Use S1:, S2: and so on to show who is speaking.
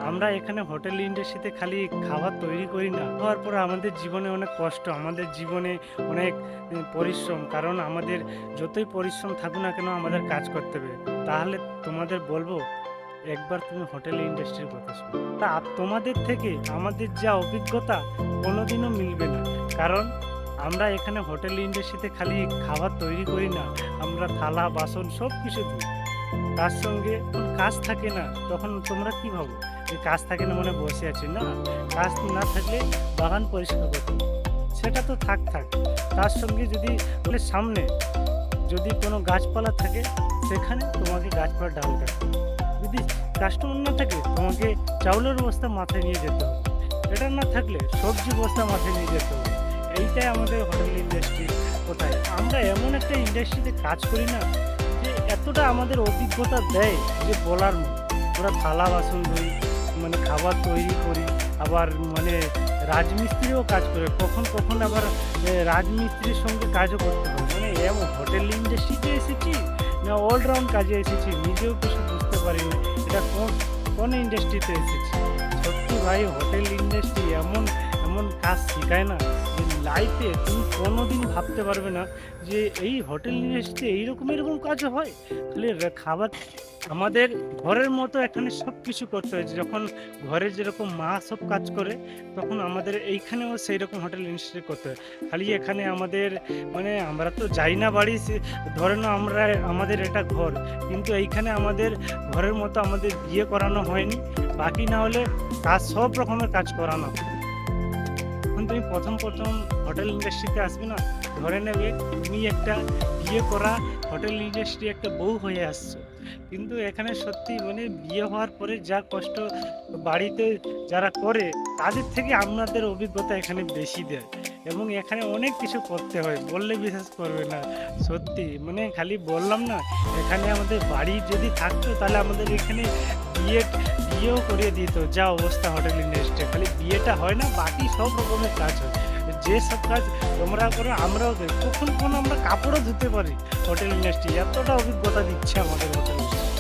S1: আমরা এখানে হোটেল ইন্ডাস্ট্রিতে খালি খাবার তৈরি করি না, হওয়ার পরে আমাদের জীবনে অনেক কষ্ট, আমাদের জীবনে অনেক পরিশ্রম। কারণ আমাদের যতই পরিশ্রম থাকুক না কেন আমাদের কাজ করতে হবে। তাহলে তোমাদের বলবো একবার তুমি হোটেল ইন্ডাস্ট্রির কথা শোনো। তা তোমাদের থেকে আমাদের যা অভিজ্ঞতা কোনোদিনও মিলবে না। কারণ আমরা এখানে হোটেল ইন্ডাস্ট্রিতে খালি খাবার তৈরি করি না, আমরা থালা বাসন সব কিছু দিই। তার সঙ্গে কাজ থাকে না, তখন তোমরা কি ভাবো এই কাজ থাকে না মানে বসে আছি? না, কাজ না থাকলে বাগান পরিষ্কার করতে হবে। সেটা তো থাক থাক, তার সঙ্গে যদি বলে সামনে যদি কোনো গাছপালা থাকে সেখানে তোমাকে গাছপালা ডাল কাটতে হবে। যদি কাস্টমার না থাকে তোমাকে চাউলের বস্তা মাথায় নিয়ে যেতে হবে। এটা না থাকলে সবজি বস্তা মাথায় নিয়ে যেতে হবে। এইটাই আমাদের হোটেল ইন্ডাস্ট্রি। কোথায় আমরা এমন একটা ইন্ডাস্ট্রিতে কাজ করি না যে এতটা আমাদের অভিজ্ঞতা দেয় যে বলার মতো। ওরা থালা বাসন ধুই, মানে খাবার তৈরি করি, আবার মানে রাজমিস্ত্রিও কাজ করে, কখন কখন আবার রাজমিস্ত্রির সঙ্গে কাজও করতে হবে। মানে এমন হোটেল ইন্ডাস্ট্রিতে এসেছি না অলরাউন্ড কাজে এসেছি নিজেও কিছু বুঝতে পারিনি এটা কোন ইন্ডাস্ট্রিতে এসেছি। সত্যি ভাই হোটেল ইন্ডাস্ট্রি এমন এমন কাজ শেখায় না যে লাইফে তুমি কোনোদিন ভাবতে পারবে না যে এই হোটেল ইন্ডাস্ট্রিতে এইরকম এরকম কাজও হয়। খালি খাবার আমাদের ঘরের মতো এখানে সব কিছু করতে হয়েছে। যখন ঘরে যেরকম মা সব কাজ করে তখন আমাদের এইখানেও সেই রকম হোটেল ইন্ডাস্ট্রি করতে হয়। খালি এখানে আমাদের মানে আমরা তো যাই না বাড়ি, ধরে না আমরা আমাদের এটা ঘর, কিন্তু এইখানে আমাদের ঘরের মতো আমাদের বিয়ে করানো হয়নি, বাকি না হলে কাজ সব রকমের কাজ করানো হয়। এখন তুমি প্রথম হোটেল ইন্ডাস্ট্রিতে আসবে না, ধরে নেবে তুমি একটা বিয়ে করা হোটেল ইন্ডাস্ট্রি একটা বউ হয়ে আসছো, কিন্তু এখানে সত্যি মানে বিয়ে হওয়ার পরে যা কষ্ট বাড়িতে যারা করে তাদের থেকে আপনাদের অভিজ্ঞতা এখানে বেশি দেয়। এবং এখানে অনেক কিছু করতে হয়, বললে বিশ্বাস করবে না। সত্যি মানে খালি বললাম না, এখানে আমাদের বাড়ি যদি থাকতো তাহলে আমাদের এখানে বিয়ে বিয়েও করিয়ে দিত। যা অবস্থা হোটেল ইন্ডাস্ট্রি, খালি বিয়েটা হয় না, বাকি সব রকমের কাজ হয়। যে সব কাজ তোমরা করো আমরাও করি, কখন আমরা কাপড়ও ধুতে পারি। হোটেল ইন্ডাস্ট্রি এতটা অভিজ্ঞতা দিচ্ছে আমাদের হোটেল ইন্ডাস্ট্রি।